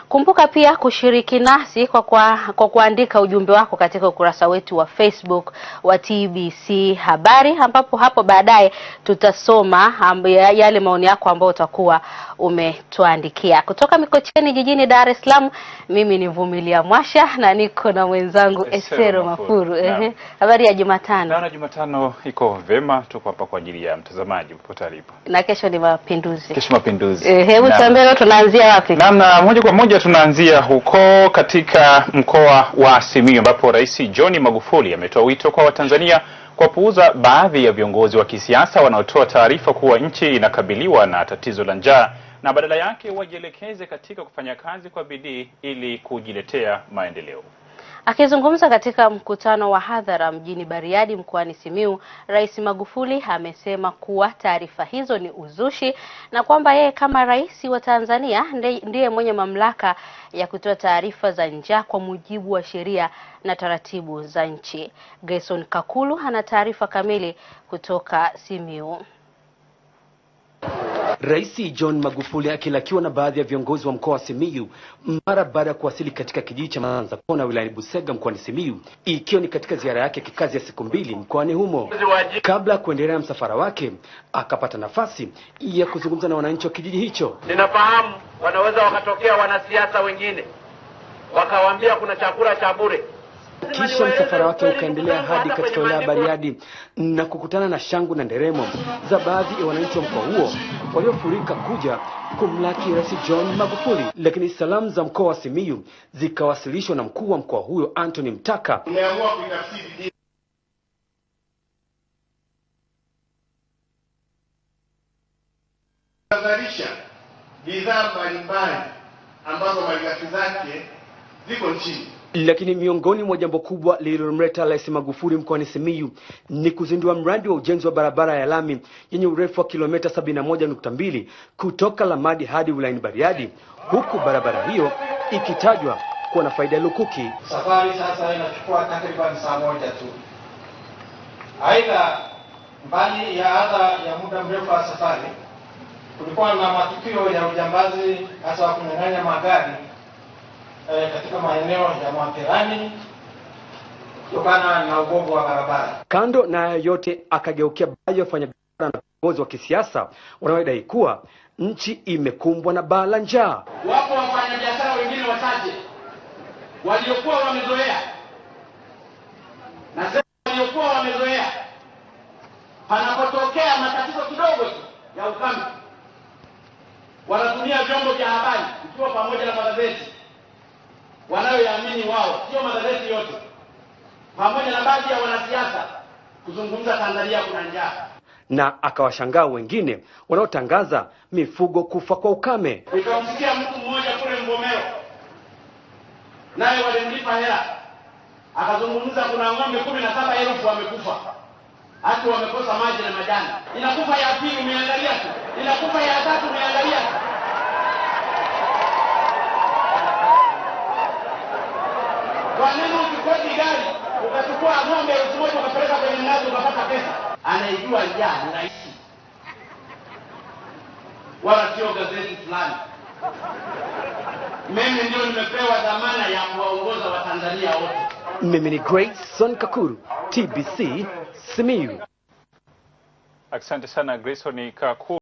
Kumbuka pia kushiriki nasi kwa kuandika ujumbe wako katika ukurasa wetu wa Facebook wa TBC Habari, ambapo hapo baadaye tutasoma yale maoni yako ambayo utakuwa umetuandikia. Kutoka Mikocheni jijini Dar es Salaam, mimi ni Vumilia Mwasha na niko na mwenzangu Esero Mafuru. Habari ya Jumatano. Na Jumatano iko vema, tuko hapa kwa ajili ya mtazamaji popote alipo. Na kesho ni mapinduzi. Kesho mapinduzi. Hebu tuambie tunaanzia wapi? Na moja kwa moja tunaanzia huko katika mkoa wa Simiyu, ambapo Rais John Magufuli ametoa wito kwa Watanzania kwa kupuuza baadhi ya viongozi wa kisiasa wanaotoa taarifa kuwa nchi inakabiliwa na tatizo la njaa, na badala yake wajielekeze katika kufanya kazi kwa bidii ili kujiletea maendeleo. Akizungumza katika mkutano wa hadhara mjini Bariadi mkoani Simiyu, Rais Magufuli amesema kuwa taarifa hizo ni uzushi na kwamba yeye kama rais wa Tanzania ndiye mwenye mamlaka ya kutoa taarifa za njaa kwa mujibu wa sheria na taratibu za nchi. Grayson Kakulu ana taarifa kamili kutoka Simiyu. Rais John Magufuli akilakiwa na baadhi ya viongozi wa mkoa wa Simiyu mara baada ya kuwasili katika kijiji cha Manza Kona wilayani Busega mkoani Simiyu, ikiwa ni katika ziara yake kikazi ya siku 2 mkoani humo. Kabla ya kuendelea msafara wake, akapata nafasi ya kuzungumza na wananchi wa kijiji hicho. Ninafahamu wanaweza wakatokea wanasiasa wengine wakawaambia kuna chakula cha bure. Kisha msafara wake ukaendelea hadi katika wilaya ya Bariadi na kukutana na shangwe na nderemo za baadhi ya wananchi wa mkoa huo waliofurika kuja kumlaki Rais John Magufuli. Lakini salamu za mkoa wa Simiyu zikawasilishwa na mkuu wa mkoa huyo Anthony Mtaka. Tumeamua kuitafsiri kuzalisha bidhaa mbalimbali ambazo malighafi zake ziko nchini. Lakini miongoni mwa jambo kubwa lililomleta Rais Magufuli mkoani Simiyu ni kuzindua mradi wa ujenzi wa barabara ya lami yenye urefu wa kilomita 71.2 kutoka Lamadi hadi wilayani Bariadi, huku barabara hiyo ikitajwa kuwa na faida lukuki. Safari sasa inachukua takriban saa moja tu. Aidha, mbali ya adha ya muda mrefu wa safari, kulikuwa na matukio ya ujambazi hasa wa kunyang'anya magari katika maeneo ya Mwaperani kutokana na ubovu wa barabara. Kando na yote, akageukia baadhi ya wafanyabiashara na viongozi wa kisiasa wanaodai kuwa nchi imekumbwa na baa la njaa. Wapo wafanyabiashara wengine wachache waliokuwa wamezoea, na waliokuwa wamezoea panapotokea matatizo kidogo ya ukame wanatumia vyombo vya habari ikiwa pamoja na magazeti wanayoyaamini wao, sio magazeti yote, pamoja na baadhi ya wanasiasa kuzungumza Tanzania kuna njaa, na akawashangaa wengine wanaotangaza mifugo kufa kwa ukame. Nikamsikia mtu mmoja kule Mvomero, naye walimlipa hela, akazungumza kuna ng'ombe 17,000 wamekufa, hata wamekosa maji na majani. Inakufa ya pili umeangalia tu, inakufa ya tatu umeangalia tu. Kwa nini ukikodi gari ukachukua ng'ombe 1,000 ukapeleka kwenye mnazi ukapata pesa? Anaijua njaa ni rais, wala sio gazeti fulani. Mimi ndio nimepewa dhamana ya kuwaongoza Watanzania wote. Mimi ni Grayson Kakuru, TBC Simiyu. Asante sana Grayson Kakuru.